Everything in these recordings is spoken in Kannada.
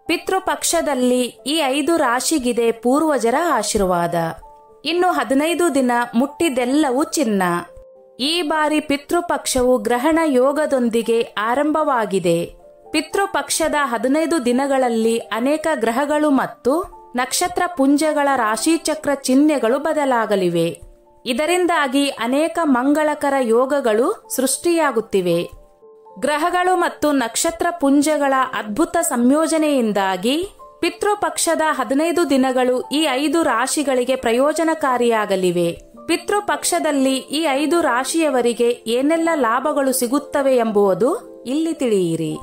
ಪಿತೃಪಕ್ಷದಲ್ಲಿ ಈ 5 ರಾಶಿಗಿದೆ ಪೂರ್ವಜರ ಆಶೀರ್ವಾದ. ಇನ್ನು 15 ದಿನ ಮುಟ್ಟಿದೆಲ್ಲವೂ ಚಿನ್ನ. ಈ ಬಾರಿ ಪಿತೃಪಕ್ಷವು ಗ್ರಹಣ ಯೋಗದೊಂದಿಗೆ ಆರಂಭವಾಗಿದೆ. ಪಿತೃಪಕ್ಷದ 15 ದಿನಗಳಲ್ಲಿ ಅನೇಕ ಗ್ರಹಗಳು ಮತ್ತು ನಕ್ಷತ್ರ ಪುಂಜಗಳ ರಾಶಿಚಕ್ರ ಚಿಹ್ನೆಗಳು ಬದಲಾಗಲಿವೆ. ಇದರಿಂದಾಗಿ ಅನೇಕ ಮಂಗಳಕರ ಯೋಗಗಳು ಸೃಷ್ಟಿಯಾಗುತ್ತಿವೆ. ಗ್ರಹಗಳು ಮತ್ತು ನಕ್ಷತ್ರ ಪುಂಜಗಳ ಅದ್ಭುತ ಸಂಯೋಜನೆಯಿಂದಾಗಿ ಪಿತೃಪಕ್ಷದ 15 ದಿನಗಳು ಈ 5 ರಾಶಿಗಳಿಗೆ ಪ್ರಯೋಜನಕಾರಿಯಾಗಲಿವೆ. ಪಿತೃಪಕ್ಷದಲ್ಲಿ ಈ 5 ರಾಶಿಯವರಿಗೆ ಏನೆಲ್ಲ ಲಾಭಗಳು ಸಿಗುತ್ತವೆ ಎಂಬುದು ಇಲ್ಲಿ ತಿಳಿಯಿರಿ.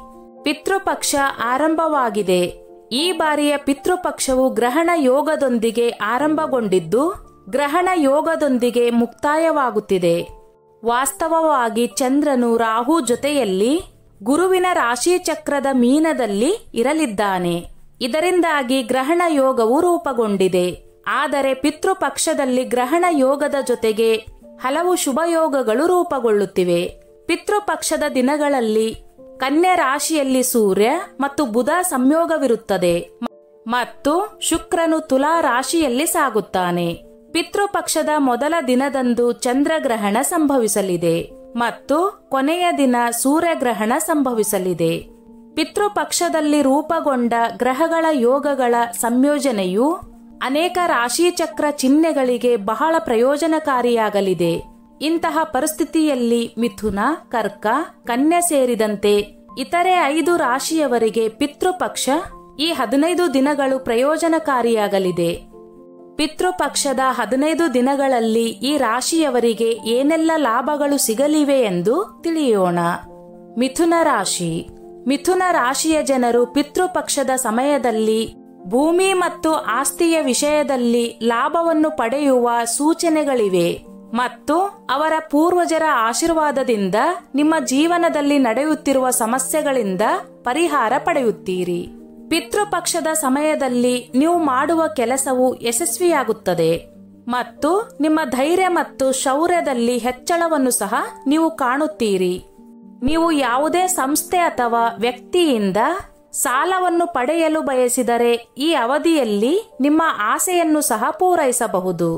ಪಿತೃಪಕ್ಷ ಆರಂಭವಾಗಿದೆ. ಈ ಬಾರಿಯ ಪಿತೃಪಕ್ಷವು ಗ್ರಹಣ ಯೋಗದೊಂದಿಗೆ ಆರಂಭಗೊಂಡಿದ್ದು ಗ್ರಹಣ ಯೋಗದೊಂದಿಗೆ ಮುಕ್ತಾಯವಾಗುತ್ತಿದೆ. ವಾಸ್ತವವಾಗಿ ಚಂದ್ರನು ರಾಹು ಜೊತೆಯಲ್ಲಿ ಗುರುವಿನ ರಾಶಿಚಕ್ರದ ಮೀನದಲ್ಲಿ ಇರಲಿದ್ದಾನೆ. ಇದರಿಂದಾಗಿ ಗ್ರಹಣ ಯೋಗವು ರೂಪುಗೊಂಡಿದೆ. ಆದರೆ ಪಿತೃಪಕ್ಷದಲ್ಲಿ ಗ್ರಹಣ ಯೋಗದ ಜೊತೆಗೆ ಹಲವು ಶುಭಯೋಗಗಳು ರೂಪುಗೊಳ್ಳುತ್ತಿವೆ. ಪಿತೃಪಕ್ಷದ ದಿನಗಳಲ್ಲಿ ಕನ್ಯಾ ರಾಶಿಯಲ್ಲಿ ಸೂರ್ಯ ಮತ್ತು ಬುಧ ಸಂಯೋಗವಿರುತ್ತದೆ ಮತ್ತು ಶುಕ್ರನು ತುಲಾ ರಾಶಿಯಲ್ಲಿ ಸಾಗುತ್ತಾನೆ. ಪಿತೃಪಕ್ಷದ ಮೊದಲ ದಿನದಂದು ಚಂದ್ರಗ್ರಹಣ ಸಂಭವಿಸಲಿದೆ ಮತ್ತು ಕೊನೆಯ ದಿನ ಸೂರ್ಯಗ್ರಹಣ ಸಂಭವಿಸಲಿದೆ. ಪಿತೃಪಕ್ಷದಲ್ಲಿ ರೂಪುಗೊಂಡ ಗ್ರಹಗಳ ಯೋಗಗಳ ಸಂಯೋಜನೆಯು ಅನೇಕ ರಾಶಿಚಕ್ರ ಚಿಹ್ನೆಗಳಿಗೆ ಬಹಳ ಪ್ರಯೋಜನಕಾರಿಯಾಗಲಿದೆ. ಇಂತಹ ಪರಿಸ್ಥಿತಿಯಲ್ಲಿ ಮಿಥುನ, ಕರ್ಕ, ಕನ್ಯಾ ಸೇರಿದಂತೆ ಇತರೆ 5 ರಾಶಿಯವರಿಗೆ ಪಿತೃಪಕ್ಷ ಈ 15 ದಿನಗಳು ಪ್ರಯೋಜನಕಾರಿಯಾಗಲಿದೆ. ಪಿತೃಪಕ್ಷದ 15 ದಿನಗಳಲ್ಲಿ ಈ ರಾಶಿಯವರಿಗೆ ಏನೆಲ್ಲ ಲಾಭಗಳು ಸಿಗಲಿವೆ ಎಂದು ತಿಳಿಯೋಣ. ಮಿಥುನ ರಾಶಿ. ಮಿಥುನ ರಾಶಿಯ ಜನರು ಪಿತೃಪಕ್ಷದ ಸಮಯದಲ್ಲಿ ಭೂಮಿ ಮತ್ತು ಆಸ್ತಿಯ ವಿಷಯದಲ್ಲಿ ಲಾಭವನ್ನು ಪಡೆಯುವ ಸೂಚನೆಗಳಿವೆ ಮತ್ತು ಅವರ ಪೂರ್ವಜರ ಆಶೀರ್ವಾದದಿಂದ ನಿಮ್ಮ ಜೀವನದಲ್ಲಿ ನಡೆಯುತ್ತಿರುವ ಸಮಸ್ಯೆಗಳಿಂದ ಪರಿಹಾರ ಪಡೆಯುತ್ತೀರಿ. ಪಿತೃಪಕ್ಷದ ಸಮಯದಲ್ಲಿ ನೀವು ಮಾಡುವ ಕೆಲಸವು ಯಶಸ್ವಿಯಾಗುತ್ತದೆ ಮತ್ತು ನಿಮ್ಮ ಧೈರ್ಯ ಮತ್ತು ಶೌರ್ಯದಲ್ಲಿ ಹೆಚ್ಚಳವನ್ನು ಸಹ ನೀವು ಕಾಣುತ್ತೀರಿ. ನೀವು ಯಾವುದೇ ಸಂಸ್ಥೆ ಅಥವಾ ವ್ಯಕ್ತಿಯಿಂದ ಸಾಲವನ್ನು ಪಡೆಯಲು ಬಯಸಿದರೆ ಈ ಅವಧಿಯಲ್ಲಿ ನಿಮ್ಮ ಆಸೆಯನ್ನು ಸಹ ಪೂರೈಸಬಹುದು.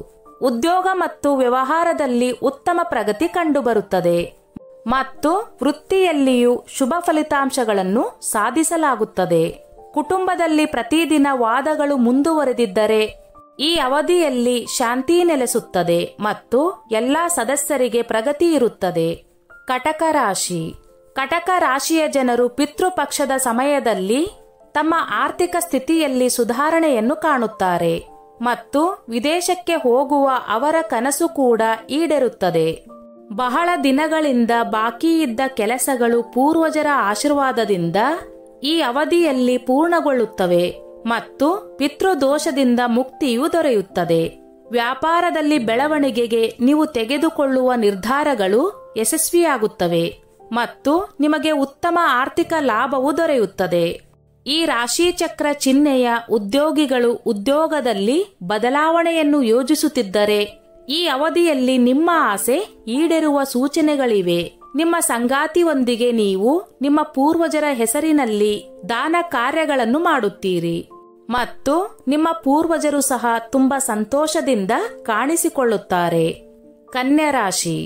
ಉದ್ಯೋಗ ಮತ್ತು ವ್ಯವಹಾರದಲ್ಲಿ ಉತ್ತಮ ಪ್ರಗತಿ ಕಂಡುಬರುತ್ತದೆ ಮತ್ತು ವೃತ್ತಿಯಲ್ಲಿಯೂ ಶುಭ ಫಲಿತಾಂಶಗಳನ್ನು ಸಾಧಿಸಲಾಗುತ್ತದೆ. ಕುಟುಂಬದಲ್ಲಿ ಪ್ರತಿದಿನ ವಾದಗಳು ಮುಂದುವರೆದಿದ್ದರೆ ಈ ಅವಧಿಯಲ್ಲಿ ಶಾಂತಿ ನೆಲೆಸುತ್ತದೆ ಮತ್ತು ಎಲ್ಲಾ ಸದಸ್ಯರಿಗೆ ಪ್ರಗತಿ ಇರುತ್ತದೆ. ಕಟಕ ರಾಶಿ. ಕಟಕ ರಾಶಿಯ ಜನರು ಪಿತೃಪಕ್ಷದ ಸಮಯದಲ್ಲಿ ತಮ್ಮ ಆರ್ಥಿಕ ಸ್ಥಿತಿಯಲ್ಲಿ ಸುಧಾರಣೆಯನ್ನು ಕಾಣುತ್ತಾರೆ ಮತ್ತು ವಿದೇಶಕ್ಕೆ ಹೋಗುವ ಅವರ ಕನಸು ಕೂಡ ಈಡೇರುತ್ತದೆ. ಬಹಳ ದಿನಗಳಿಂದ ಬಾಕಿ ಇದ್ದ ಕೆಲಸಗಳು ಪೂರ್ವಜರ ಆಶೀರ್ವಾದದಿಂದ ಈ ಅವಧಿಯಲ್ಲಿ ಪೂರ್ಣಗೊಳ್ಳುತ್ತವೆ ಮತ್ತು ಪಿತೃದೋಷದಿಂದ ಮುಕ್ತಿಯೂ ದೊರೆಯುತ್ತದೆ. ವ್ಯಾಪಾರದಲ್ಲಿ ಬೆಳವಣಿಗೆಗೆ ನೀವು ತೆಗೆದುಕೊಳ್ಳುವ ನಿರ್ಧಾರಗಳು ಯಶಸ್ವಿಯಾಗುತ್ತವೆ ಮತ್ತು ನಿಮಗೆ ಉತ್ತಮ ಆರ್ಥಿಕ ಲಾಭವು ದೊರೆಯುತ್ತದೆ. ಈ ರಾಶಿಚಕ್ರ ಚಿಹ್ನೆಯ ಉದ್ಯೋಗಿಗಳು ಉದ್ಯೋಗದಲ್ಲಿ ಬದಲಾವಣೆಯನ್ನು ಯೋಜಿಸುತ್ತಿದ್ದರೆ ಈ ಅವಧಿಯಲ್ಲಿ ನಿಮ್ಮ ಆಸೆ ಈಡೇರುವ ಸೂಚನೆಗಳಿವೆ. ನಿಮ್ಮ ಸಂಗಾತಿಯೊಂದಿಗೆ ನೀವು ನಿಮ್ಮ ಪೂರ್ವಜರ ಹೆಸರಿನಲ್ಲಿ ದಾನ ಕಾರ್ಯಗಳನ್ನು ಮಾಡುತ್ತೀರಿ ಮತ್ತು ನಿಮ್ಮ ಪೂರ್ವಜರು ಸಹ ತುಂಬಾ ಸಂತೋಷದಿಂದ ಕಾಣಿಸಿಕೊಳ್ಳುತ್ತಾರೆ. ಕನ್ಯಾ ರಾಶಿ.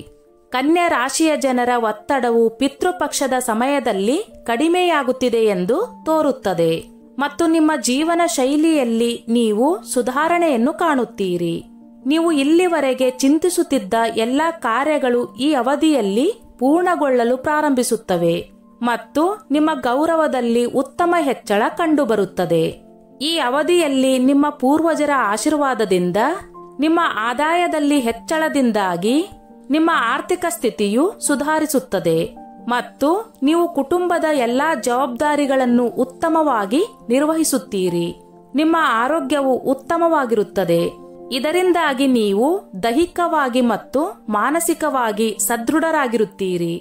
ಕನ್ಯಾ ರಾಶಿಯ ಜನರ ಒತ್ತಡವು ಪಿತೃಪಕ್ಷದ ಸಮಯದಲ್ಲಿ ಕಡಿಮೆಯಾಗುತ್ತಿದೆ ಎಂದು ತೋರುತ್ತದೆ ಮತ್ತು ನಿಮ್ಮ ಜೀವನ ಶೈಲಿಯಲ್ಲಿ ನೀವು ಸುಧಾರಣೆಯನ್ನು ಕಾಣುತ್ತೀರಿ. ನೀವು ಇಲ್ಲಿವರೆಗೆ ಚಿಂತಿಸುತ್ತಿದ್ದ ಎಲ್ಲಾ ಕಾರ್ಯಗಳು ಈ ಅವಧಿಯಲ್ಲಿ ಪೂರ್ಣಗೊಳ್ಳಲು ಪ್ರಾರಂಭಿಸುತ್ತವೆ ಮತ್ತು ನಿಮ್ಮ ಗೌರವದಲ್ಲಿ ಉತ್ತಮ ಹೆಚ್ಚಳ ಕಂಡುಬರುತ್ತದೆ. ಈ ಅವಧಿಯಲ್ಲಿ ನಿಮ್ಮ ಪೂರ್ವಜರ ಆಶೀರ್ವಾದದಿಂದ ನಿಮ್ಮ ಆದಾಯದಲ್ಲಿ ಹೆಚ್ಚಳದಿಂದಾಗಿ ನಿಮ್ಮ ಆರ್ಥಿಕ ಸ್ಥಿತಿಯು ಸುಧಾರಿಸುತ್ತದೆ ಮತ್ತು ನೀವು ಕುಟುಂಬದ ಎಲ್ಲಾ ಜವಾಬ್ದಾರಿಗಳನ್ನು ಉತ್ತಮವಾಗಿ ನಿರ್ವಹಿಸುತ್ತೀರಿ. ನಿಮ್ಮ ಆರೋಗ್ಯವು ಉತ್ತಮವಾಗಿರುತ್ತದೆ. ಇದರಿಂದಾಗಿ ನೀವು ದೈಹಿಕವಾಗಿ ಮತ್ತು ಮಾನಸಿಕವಾಗಿ ಸದೃಢರಾಗಿರುತ್ತೀರಿ.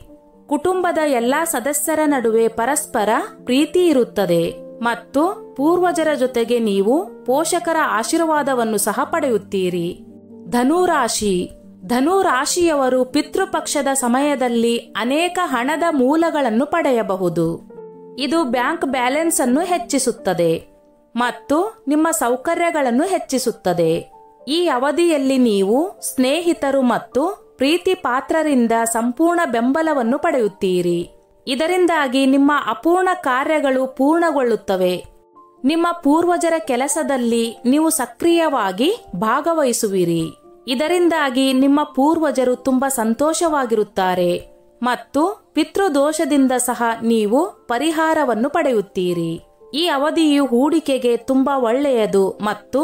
ಕುಟುಂಬದ ಎಲ್ಲಾ ಸದಸ್ಯರ ನಡುವೆ ಪರಸ್ಪರ ಪ್ರೀತಿ ಇರುತ್ತದೆ ಮತ್ತು ಪೂರ್ವಜರ ಜೊತೆಗೆ ನೀವು ಪೋಷಕರ ಆಶೀರ್ವಾದವನ್ನು ಸಹ ಪಡೆಯುತ್ತೀರಿ. ಧನುರಾಶಿ. ಧನುರಾಶಿಯವರು ಪಿತೃಪಕ್ಷದ ಸಮಯದಲ್ಲಿ ಅನೇಕ ಹಣದ ಮೂಲಗಳನ್ನು ಪಡೆಯಬಹುದು. ಇದು ಬ್ಯಾಂಕ್ ಬ್ಯಾಲೆನ್ಸ್ ಅನ್ನು ಹೆಚ್ಚಿಸುತ್ತದೆ ಮತ್ತು ನಿಮ್ಮ ಸೌಕರ್ಯಗಳನ್ನು ಹೆಚ್ಚಿಸುತ್ತದೆ. ಈ ಅವಧಿಯಲ್ಲಿ ನೀವು ಸ್ನೇಹಿತರು ಮತ್ತು ಪ್ರೀತಿ ಪಾತ್ರರಿಂದ ಸಂಪೂರ್ಣ ಬೆಂಬಲವನ್ನು ಪಡೆಯುತ್ತೀರಿ. ಇದರಿಂದಾಗಿ ನಿಮ್ಮ ಅಪೂರ್ಣ ಕಾರ್ಯಗಳು ಪೂರ್ಣಗೊಳ್ಳುತ್ತವೆ. ನಿಮ್ಮ ಪೂರ್ವಜರ ಕೆಲಸದಲ್ಲಿ ನೀವು ಸಕ್ರಿಯವಾಗಿ ಭಾಗವಹಿಸುವಿರಿ. ಇದರಿಂದಾಗಿ ನಿಮ್ಮ ಪೂರ್ವಜರು ತುಂಬಾ ಸಂತೋಷವಾಗಿರುತ್ತಾರೆ ಮತ್ತು ಪಿತೃದೋಷದಿಂದ ಸಹ ನೀವು ಪರಿಹಾರವನ್ನು ಪಡೆಯುತ್ತೀರಿ. ಈ ಅವಧಿಯು ಹೂಡಿಕೆಗೆ ತುಂಬಾ ಒಳ್ಳೆಯದು ಮತ್ತು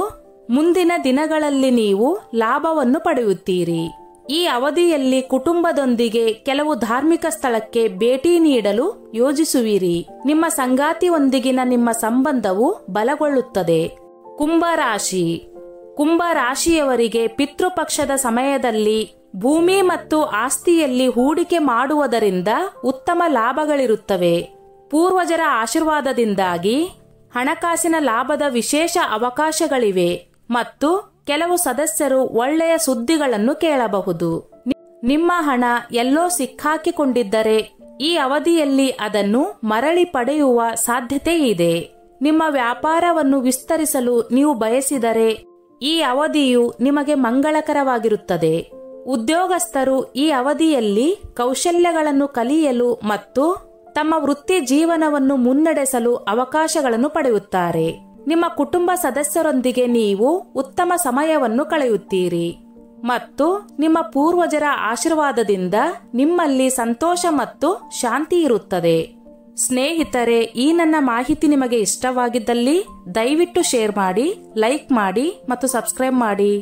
ಮುಂದಿನ ದಿನಗಳಲ್ಲಿ ನೀವು ಲಾಭವನ್ನು ಪಡೆಯುತ್ತೀರಿ. ಈ ಅವಧಿಯಲ್ಲಿ ಕುಟುಂಬದೊಂದಿಗೆ ಕೆಲವು ಧಾರ್ಮಿಕ ಸ್ಥಳಕ್ಕೆ ಭೇಟಿ ನೀಡಲು ಯೋಜಿಸುವಿರಿ. ನಿಮ್ಮ ಸಂಗಾತಿಯೊಂದಿಗಿನ ನಿಮ್ಮ ಸಂಬಂಧವು ಬಲಗೊಳ್ಳುತ್ತದೆ. ಕುಂಭರಾಶಿ. ಕುಂಭರಾಶಿಯವರಿಗೆ ಪಿತೃಪಕ್ಷದ ಸಮಯದಲ್ಲಿ ಭೂಮಿ ಮತ್ತು ಆಸ್ತಿಯಲ್ಲಿ ಹೂಡಿಕೆ ಮಾಡುವುದರಿಂದ ಉತ್ತಮ ಲಾಭಗಳಿರುತ್ತವೆ. ಪೂರ್ವಜರ ಆಶೀರ್ವಾದದಿಂದಾಗಿ ಹಣಕಾಸಿನ ಲಾಭದ ವಿಶೇಷ ಅವಕಾಶಗಳಿವೆ ಮತ್ತು ಕೆಲವು ಸದಸ್ಯರು ಒಳ್ಳೆಯ ಸುದ್ದಿಗಳನ್ನು ಕೇಳಬಹುದು. ನಿಮ್ಮ ಹಣ ಎಲ್ಲೋ ಸಿಕ್ಕಾಕಿಕೊಂಡಿದ್ದರೆ ಈ ಅವಧಿಯಲ್ಲಿ ಅದನ್ನು ಮರಳಿ ಪಡೆಯುವ ಸಾಧ್ಯತೆ ಇದೆ. ನಿಮ್ಮ ವ್ಯಾಪಾರವನ್ನು ವಿಸ್ತರಿಸಲು ನೀವು ಬಯಸಿದರೆ ಈ ಅವಧಿಯು ನಿಮಗೆ ಮಂಗಳಕರವಾಗಿರುತ್ತದೆ. ಉದ್ಯೋಗಸ್ಥರು ಈ ಅವಧಿಯಲ್ಲಿ ಕೌಶಲ್ಯಗಳನ್ನು ಕಲಿಯಲು ಮತ್ತು ತಮ್ಮ ವೃತ್ತಿ ಜೀವನವನ್ನು ಮುನ್ನಡೆಸಲು ಅವಕಾಶಗಳನ್ನು ಪಡೆಯುತ್ತಾರೆ. ನಿಮ್ಮ ಕುಟುಂಬ ಸದಸ್ಯರೊಂದಿಗೆ ನೀವು ಉತ್ತಮ ಸಮಯವನ್ನು ಕಳೆಯುತ್ತೀರಿ ಮತ್ತು ನಿಮ್ಮ ಪೂರ್ವಜರ ಆಶೀರ್ವಾದದಿಂದ ನಿಮ್ಮಲ್ಲಿ ಸಂತೋಷ ಮತ್ತು ಶಾಂತಿ ಇರುತ್ತದೆ. ಸ್ನೇಹಿತರೆ, ಈ ನನ್ನ ಮಾಹಿತಿ ನಿಮಗೆ ಇಷ್ಟವಾಗಿದ್ದಲ್ಲಿ ದಯವಿಟ್ಟು ಶೇರ್ ಮಾಡಿ, ಲೈಕ್ ಮಾಡಿ ಮತ್ತು ಸಬ್ಸ್ಕ್ರೈಬ್ ಮಾಡಿ.